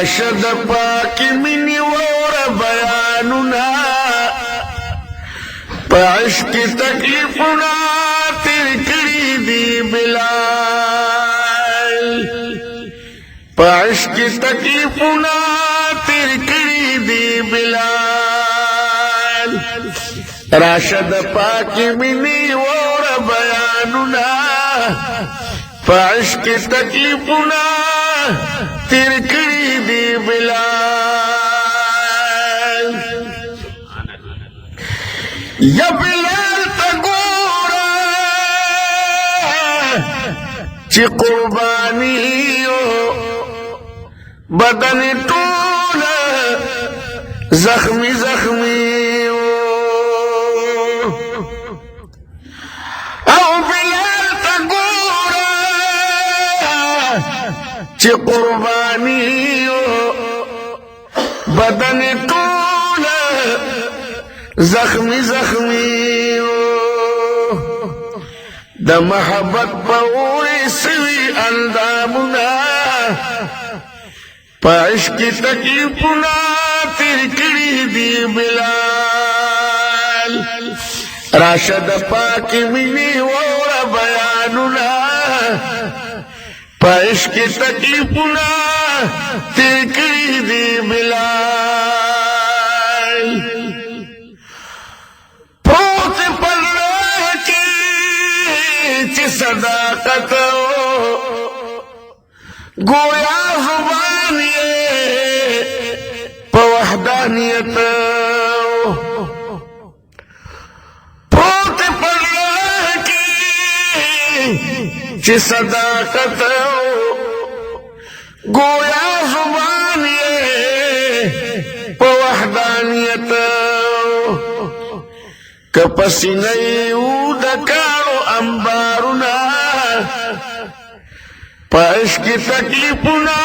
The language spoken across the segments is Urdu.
راشد پاکی منی وور بیانونا پا عشق تکلیفنا تیر کری دی بلال پا عشق تکلیفنا تیر کری دی بلال راشد پاکی منی وور بیانونا پا عشق تکلیفنا تیر کری دی بلال یا بلال تا گورا چی قربانیو بدن طولا زخمی زخمیو او بلال تا گورا چی قربانیو بدن طولا زخمی زخمیو دا محبت پوری سوی اندامنا پا عشق تکلیفنا تیر کری دی بلال راشد پاکی منی وور بیاننا پا عشق تکلیفنا تیر کری دی بلال پروت پلہ کی چی صداقت گویا زبانی پا وحدانیت پروت پلہ کی چی صداقت گویا زبانی پا وحدانیت کپسینیو دکارو انبارنا پا عشق تکلیفنا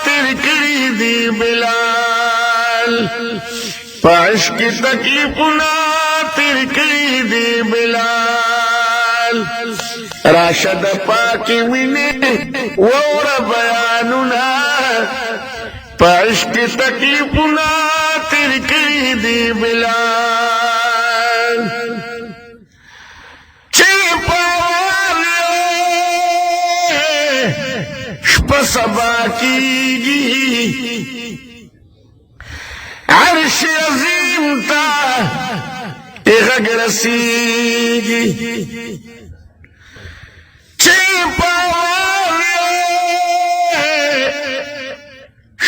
تیر کری دی بلال پا عشق تکلیفنا تیر کری دی بلال راشد پاکی منی وور بیاننا پا عشق تکلیفنا تیر کری دی بلال چی پاوالے شپا سبا کیگی عرش عظیم تا اغگ رسیگی چی پاوالے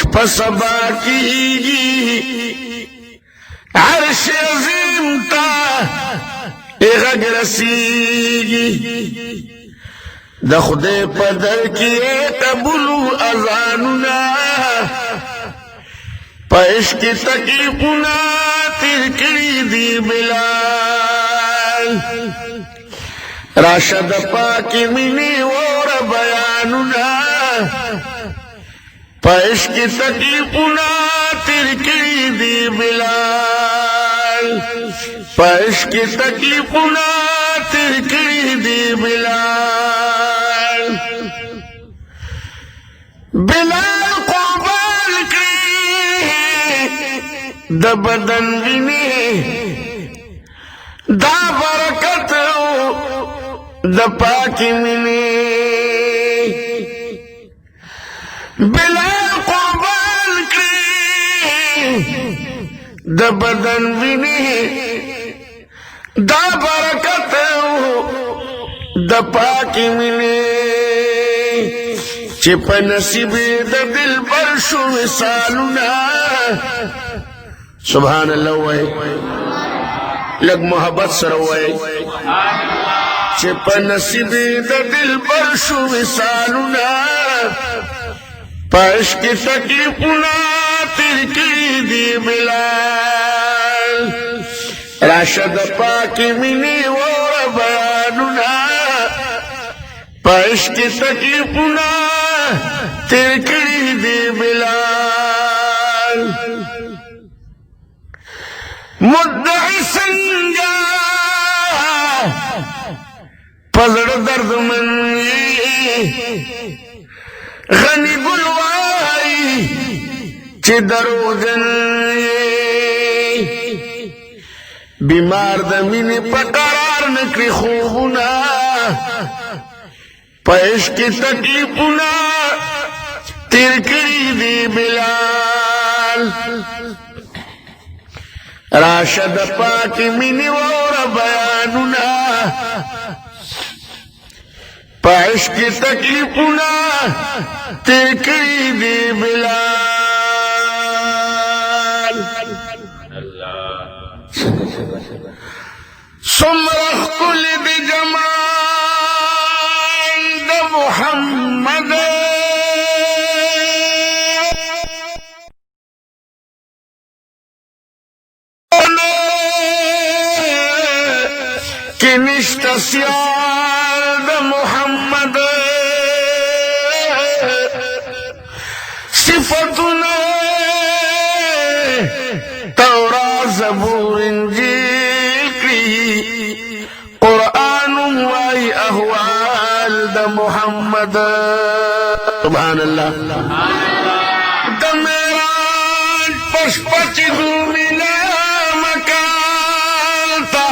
شپا سبا کیگی عرش عظیم تا اغگ رسیگی دا خدای پدر کیے قبولو ازانونا پا عشق تکلیفنا تیر کری دی بلال راشد پاکی منی وور بیانونا پا عشق تکلیفنا تیر کری دی بلال پا عشق تکلیفنا تیر کری دی بلال بلال قربان کری دا بدن وینی دا برکت دا پاکی منی بلال قربان کری دا بدن وینی دا برکت دا پاکی منی چی پا نصیب دا دل برشو وصالنا سبحان اللہ وے لگ محبت سر وے چی پا نصیب دا دل برشو وصالنا پا عشق تکلیفنا تیر کری دی بلال راشد پاکی منی وور بیاننا پا عشق تکلیفنا تیر کری دی بلال مدعی سنجا پزڑ درد منی غنی گلوائی چې دروغجن بیمار د مینې په قرار نکړي خوبونه په عشق کې تکلیفونه تیر کړي دي بلال راشد پاکی مینی وور بیانونا پا عشق تکلیفونا تکری دی بلال سمرخ کل دی جمال دا محمد کہ نشتا سیال دا محمد صفتنا تورا زبور انجیل کی قرآن وائی احوال دا محمد سبحان اللہ دا میراج پشپچ دو ملا مکانتا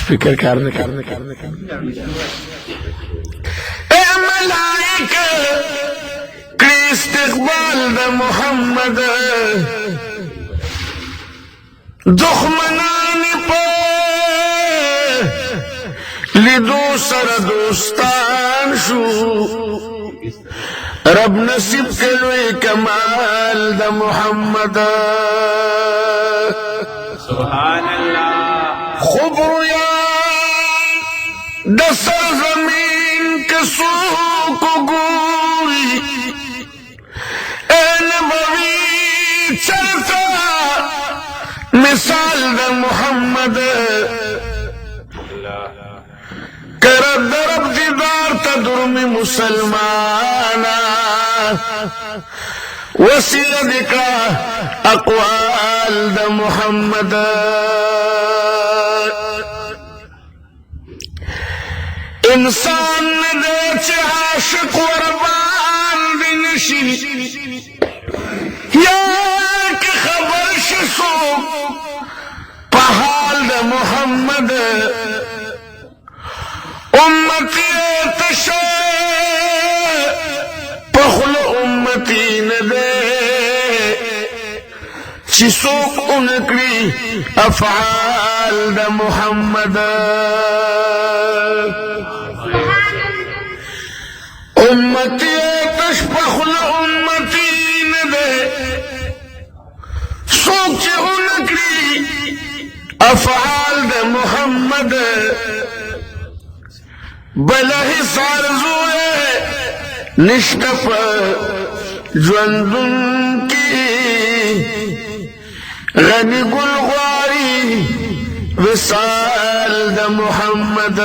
فکر کرنے اے ملائکہ کی استقبال دا محمد دخمنانی پہ لیدو سر دوستان شو رب نصیب کلوی کمال دا محمد سبحان اللہ خبریان دا سرزمین کے سوق گوری اے نبوی چلتا مثال دا محمد کرد درب دیدار تا درمی مسلمانا وسیلہ دکا اقوال دا محمد انسان ندے چے عاشق وربان دی نشی یا کہ خبر شسو پہال دا محمد امتی تشے پخل امتی ندے چی سوک انکری افعال دا محمد امتی تشپخل امتی ندے سوک چی انکری افعال دا محمد بلہی سارزوئے نشتف جوندن کی غنی گلغواری وصال دا محمد